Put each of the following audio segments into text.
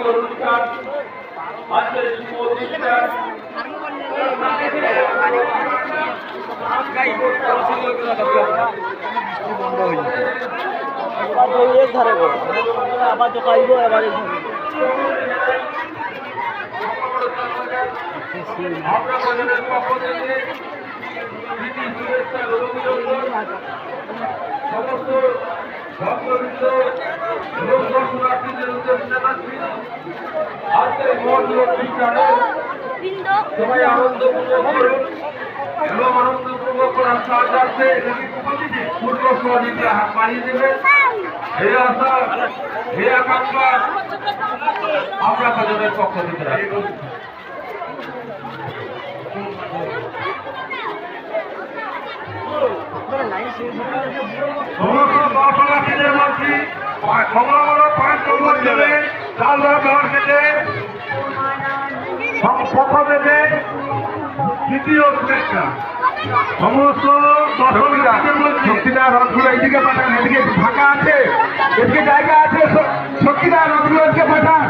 সুন্দর অনুষ্ঠান আজকের শুভ অনুষ্ঠান আবার তো পাইব এবার আমরা বাজারের পক্ষ থেকে প্রীতি শুভেচ্ছা অভিনন্দন সমস্ত ভক্তবৃন্দ এবং দর্শনার্থীদের উদ্দেশ্যে জানাচ্ছি আজকের মহরীয় অনুষ্ঠানে সবাই আনন্দপূর্বক করুন এবং আনন্দপূর্বক করার সাহায্যে পূর্ব সহযোগিতা হাত বাড়িয়ে দেবে এই আশা এই আকাঙ্ক্ষা আমরা বাজারের পক্ষ থেকে রাখি। সমস্ত দর্শনার্থীদের মধ্যে সমগ্র 5 নম্বর দেবে চালদা ব্যবহার থেকে পক্ষ থেকে দ্বিতীয় শুভেচ্ছা সমস্ত দর্শনার্থীদের মধ্যে শক্তিদার রথগুলো এইদিকে পাঠান, এদিকে ফাঁকা আছে, এদিকে জায়গা আছে, শক্তিদার রথগুলো এদিকে পাঠান,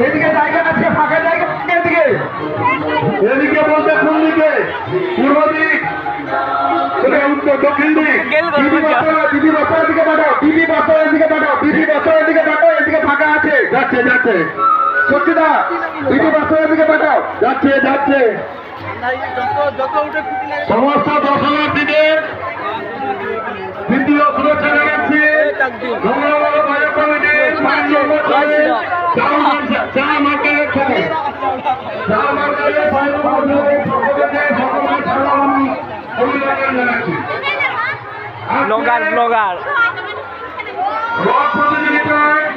এদিকে জায়গা আছে, ফাঁকা জায়গা এদিকে, এদিকে বলতে কোন দিকে? পূর্ব দিক, উত্তর দক্ষিণ দিক, দিদি বছরের দিকে পাঠাও, দিদি বছরের দিকে পাঠাও, দিদি বছরের দিকে পাঠাও, এদিকে ফাঁকা আছে, যাচ্ছে যাচ্ছে, শক্তিদা দিদি বছরের দিকে পাঠাও, যাচ্ছে যাচ্ছে। সমস্ত দর্শনার্থীদের দ্বিতীয় শুভেচ্ছা জানাচ্ছি ব্লগার রথ প্রতিযোগিতায়